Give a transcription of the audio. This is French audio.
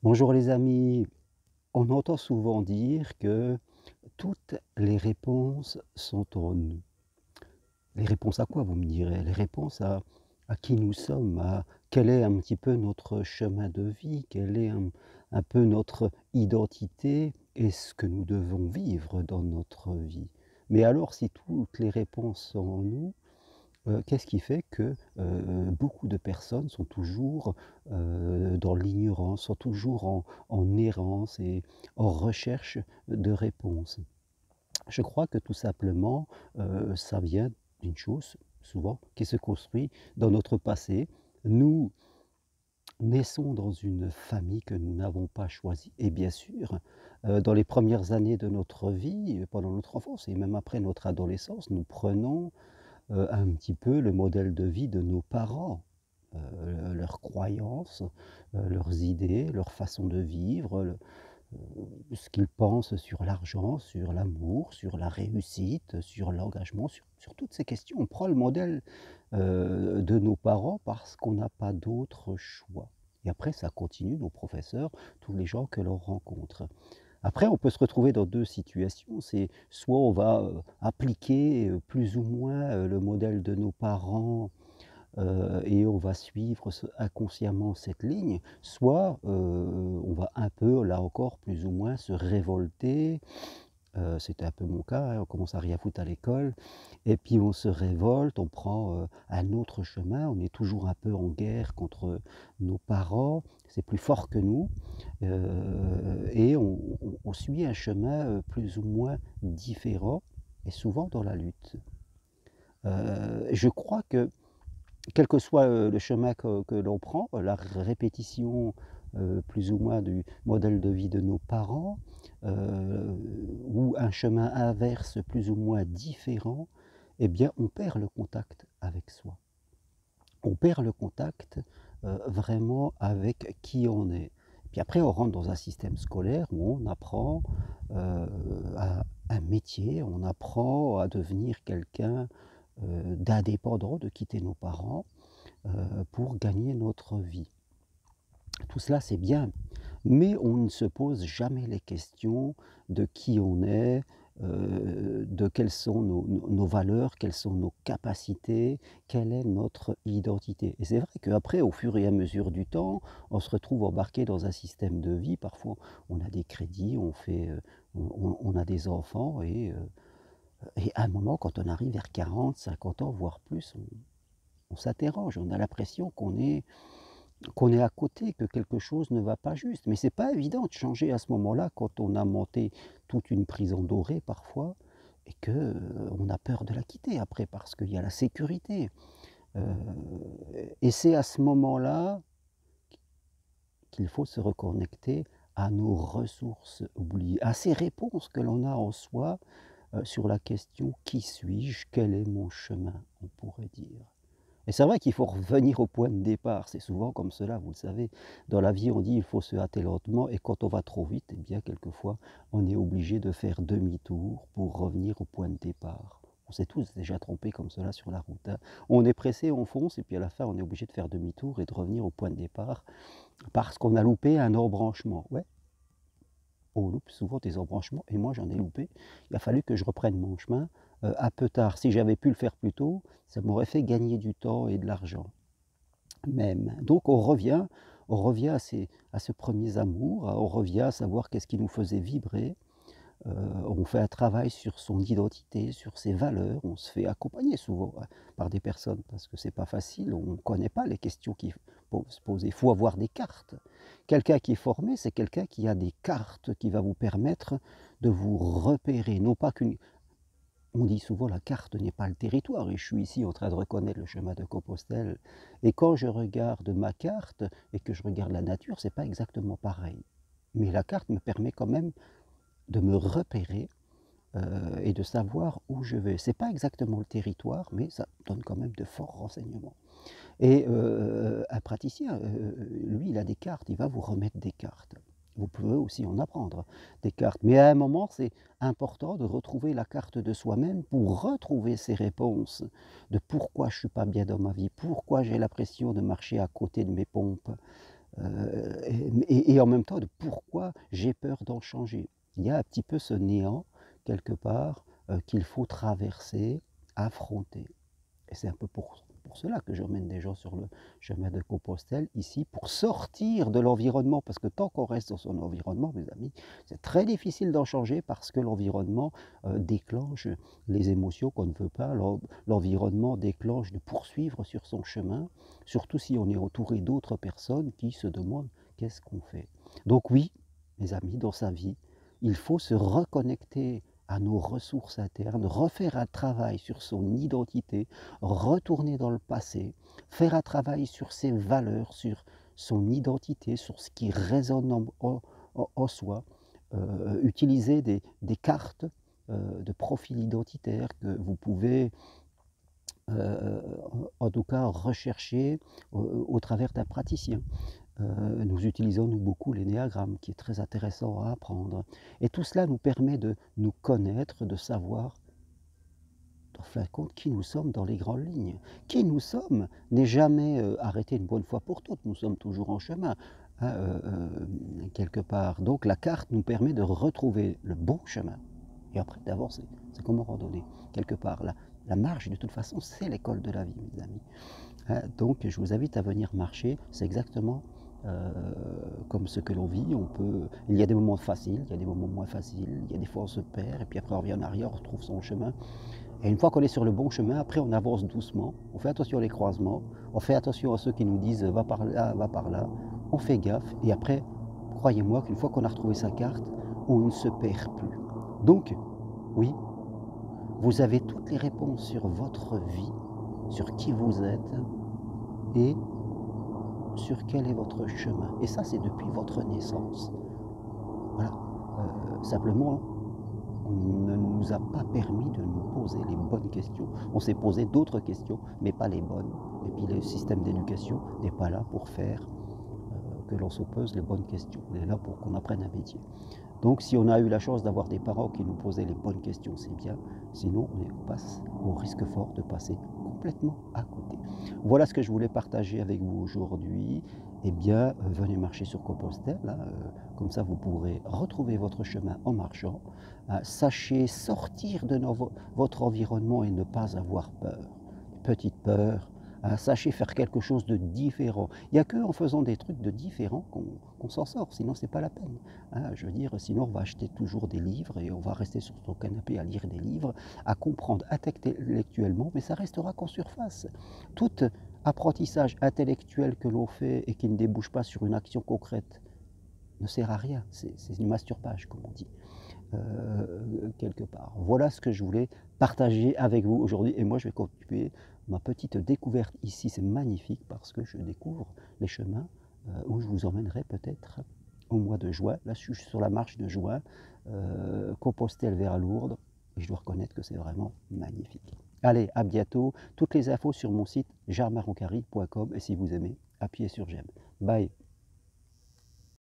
Bonjour les amis, on entend souvent dire que toutes les réponses sont en nous. Les réponses à quoi vous me direz? Les réponses à qui nous sommes, à quel est un petit peu notre chemin de vie, quelle est un peu notre identité et ce que nous devons vivre dans notre vie. Mais alors si toutes les réponses sont en nous, qu'est-ce qui fait que, beaucoup de personnes sont toujours, dans l'ignorance, sont toujours en errance et en recherche de réponses? Je crois que tout simplement, ça vient d'une chose, souvent, qui se construit dans notre passé. Nous naissons dans une famille que nous n'avons pas choisie et bien sûr, dans les premières années de notre vie, pendant notre enfance et même après notre adolescence, nous prenons un petit peu le modèle de vie de nos parents, leurs croyances, leurs idées, leur façon de vivre, ce qu'ils pensent sur l'argent, sur l'amour, sur la réussite, sur l'engagement, sur toutes ces questions. On prend le modèle, de nos parents parce qu'on n'a pas d'autre choix et après ça continue, nos professeurs, tous les gens que l'on rencontre. Après, on peut se retrouver dans 2 situations. C'est soit on va, appliquer, plus ou moins, le modèle de nos parents, et on va suivre inconsciemment cette ligne, soit, on va un peu, là encore, plus ou moins se révolter. C'était un peu mon cas, hein, on commence à rien foutre à l'école et puis on se révolte, on prend, un autre chemin, on est toujours un peu en guerre contre nos parents, c'est plus fort que nous, et on suit un chemin, plus ou moins différent et souvent dans la lutte. Je crois que quel que soit, le chemin que l'on prend, la répétition, plus ou moins du modèle de vie de nos parents, heu, ou un chemin inverse plus ou moins différent, eh bien, on perd le contact avec soi. On perd le contact, vraiment avec qui on est. Puis après, on rentre dans un système scolaire où on apprend, un métier, on apprend à devenir quelqu'un, d'indépendant, de quitter nos parents, pour gagner notre vie. Tout cela, c'est bien, mais on ne se pose jamais les questions de qui on est, de quelles sont nos valeurs, quelles sont nos capacités, quelle est notre identité. Et c'est vrai qu'après, au fur et à mesure du temps, on se retrouve embarqué dans un système de vie. Parfois, on a des crédits, on fait, on a des enfants et à un moment, quand on arrive vers 40, 50 ans, voire plus, on s'interroge. On a l'impression qu'on est à côté, que quelque chose ne va pas juste. Mais c'est pas évident de changer à ce moment-là quand on a monté toute une prison dorée parfois et que, on a peur de la quitter après parce qu'il y a la sécurité. Heu et c'est à ce moment-là qu'il faut se reconnecter à nos ressources oubliées, à ces réponses que l'on a en soi, sur la question: «Qui suis-je? Quel est mon chemin?» on pourrait dire. Et c'est vrai qu'il faut revenir au point de départ. C'est souvent comme cela, vous le savez. Dans la vie, on dit: «Il faut se hâter lentement» et quand on va trop vite, eh bien, quelquefois, on est obligé de faire demi-tour pour revenir au point de départ. On s'est tous déjà trompés comme cela sur la route, hein. On est pressé, on fonce et puis à la fin, on est obligé de faire demi-tour et de revenir au point de départ parce qu'on a loupé un embranchement. Ouais, on loupe souvent des embranchements et moi, j'en ai loupé. Il a fallu que je reprenne mon chemin, un peu tard. Si j'avais pu le faire plus tôt, ça m'aurait fait gagner du temps et de l'argent. Même. Donc on revient à ce premiers amours, on revient à savoir qu'est-ce qui nous faisait vibrer. On fait un travail sur son identité, sur ses valeurs. On se fait accompagner souvent, par des personnes parce que c'est pas facile, on ne connaît pas les questions qui peuvent se poser. Il faut avoir des cartes. Quelqu'un qui est formé, c'est quelqu'un qui a des cartes qui va vous permettre de vous repérer. Non pas qu'une On dit souvent: «La carte n'est pas le territoire» et je suis ici en train de reconnaître le chemin de Compostelle et quand je regarde ma carte et que je regarde la nature, c'est pas exactement pareil. Mais la carte me permet quand même de me repérer, et de savoir où je vais. C'est pas exactement le territoire, mais ça donne quand même de forts renseignements et un praticien, lui, il a des cartes, il va vous remettre des cartes. Vous pouvez aussi en apprendre des cartes, mais à un moment, c'est important de retrouver la carte de soi-même pour retrouver ces réponses de pourquoi je suis pas bien dans ma vie, pourquoi j'ai l'impression de marcher à côté de mes pompes, et en même temps de pourquoi j'ai peur d'en changer. Il y a un petit peu ce néant quelque part, qu'il faut traverser, affronter. Et c'est un peu pour cela que j'emmène des gens sur le chemin de Compostelle ici, pour sortir de l'environnement. Parce que tant qu'on reste dans son environnement, mes amis, c'est très difficile d'en changer parce que l'environnement déclenche les émotions qu'on ne veut pas. L'environnement déclenche de poursuivre sur son chemin, surtout si on est entouré d'autres personnes qui se demandent qu'est-ce qu'on fait. Donc oui, mes amis, dans sa vie, il faut se reconnecter à nos ressources internes, refaire un travail sur son identité, retourner dans le passé, faire un travail sur ses valeurs, sur son identité, sur ce qui résonne en soi, utiliser des cartes de profil identitaire que vous pouvez en tout cas rechercher au travers d'un praticien. Nous utilisons nous beaucoup l'énéagramme qui est très intéressant à apprendre et tout cela nous permet de nous connaître, de savoir en fin de compte qui nous sommes dans les grandes lignes. Qui nous sommes n'est jamais arrêté une bonne fois pour toutes, nous sommes toujours en chemin, hein, quelque part. Donc la carte nous permet de retrouver le bon chemin et après d'avancer. C'est comme en randonnée, quelque part. La marche, de toute façon, c'est l'école de la vie, mes amis. Hein, donc je vous invite à venir marcher, c'est exactement comme ce que l'on vit. Il y a des moments faciles, il y a des moments moins faciles, il y a des fois on se perd, et puis après on revient en arrière, on retrouve son chemin. Et une fois qu'on est sur le bon chemin, après on avance doucement, on fait attention aux croisements, on fait attention à ceux qui nous disent va par là, on fait gaffe, et après, croyez-moi qu'une fois qu'on a retrouvé sa carte, on ne se perd plus. Donc, oui, vous avez toutes les réponses sur votre vie, sur qui vous êtes, et sur quel est votre chemin. Et ça, c'est depuis votre naissance. Voilà. Simplement, on ne nous a pas permis de nous poser les bonnes questions. On s'est posé d'autres questions, mais pas les bonnes. Et puis le système d'éducation n'est pas là pour faire que l'on se pose les bonnes questions. Il est là pour qu'on apprenne un métier. Donc si on a eu la chance d'avoir des parents qui nous posaient les bonnes questions, c'est bien. Sinon, on risque fort de passer complètement à côté. Voilà ce que je voulais partager avec vous aujourd'hui. Eh bien, venez marcher sur Compostelle, hein, comme ça vous pourrez retrouver votre chemin en marchant. Sachez sortir de votre environnement et ne pas avoir peur. Petite peur, sachez faire quelque chose de différent. Il n'y a qu'en faisant des trucs de différents qu'on s'en sort, sinon c'est pas la peine. Hein, je veux dire, sinon on va acheter toujours des livres et on va rester sur son canapé à lire des livres, à comprendre intellectuellement, mais ça restera qu'en surface. Tout apprentissage intellectuel que l'on fait et qui ne débouche pas sur une action concrète ne sert à rien, c'est du masturbage comme on dit. Quelque part. Voilà ce que je voulais partager avec vous aujourd'hui et moi je vais continuer ma petite découverte ici. C'est magnifique parce que je découvre les chemins où je vous emmènerai peut-être au mois de juin. Là je suis sur la marche de juin, Compostelle vers Lourdes et je dois reconnaître que c'est vraiment magnifique. Allez, à bientôt. Toutes les infos sur mon site jarmaroncari.com et si vous aimez, appuyez sur j'aime. Bye.